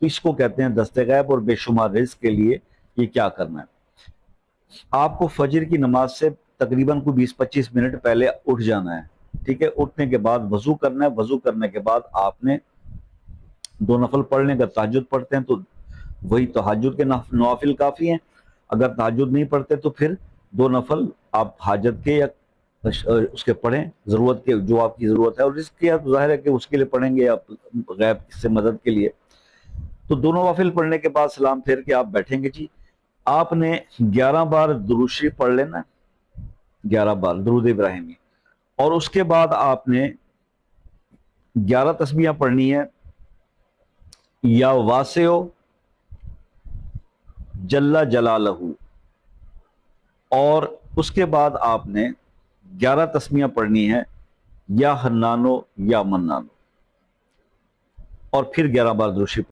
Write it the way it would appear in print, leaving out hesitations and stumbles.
تو اس کو کہتے ہیں دست غیب اور بے شمار رزق کے لیے یہ کیا کرنا ہے۔ آپ کو فجر کی نماز سے تقریباً کوئی 20-25 منٹ پہلے اٹھ جانا ہے، ٹھیک ہے۔ اٹھنے کے بعد وضو کرنا ہے، وضو کرنے کے بعد آپ نے 2 نفل پڑھنے کا، تہجد پڑھتے ہیں تو وہی تہجد کے نوافل کافی ہیں، اگر تہجد نہیں پڑھتے تو پھر 2 نفل آپ حاجت کے یا اس کے پڑھیں، ضرورت کے جو آپ کی ضرورت ہے، اور رزق کی تو ظاہر ہے کہ اس کے لیے پڑھیں گے آپ غیب سے مدد کے لیے۔ تو 2 نوافل پڑھنے کے بعد سلام پھیر کے آپ بیٹھیں گے جی، آپ نے 11 بار درود شریف پڑھ لینا، 11 بار درود ابراہیمی، اور اس کے بعد آپ نے 11 تسبیحیں پڑھنی ہے، یا واسع جل جلالہ، اور اس کے بعد آپ نے 11 تسبیحیں پڑھنی ہے، یا حنانو یا منانو، اور پھر 11 بار درود شریف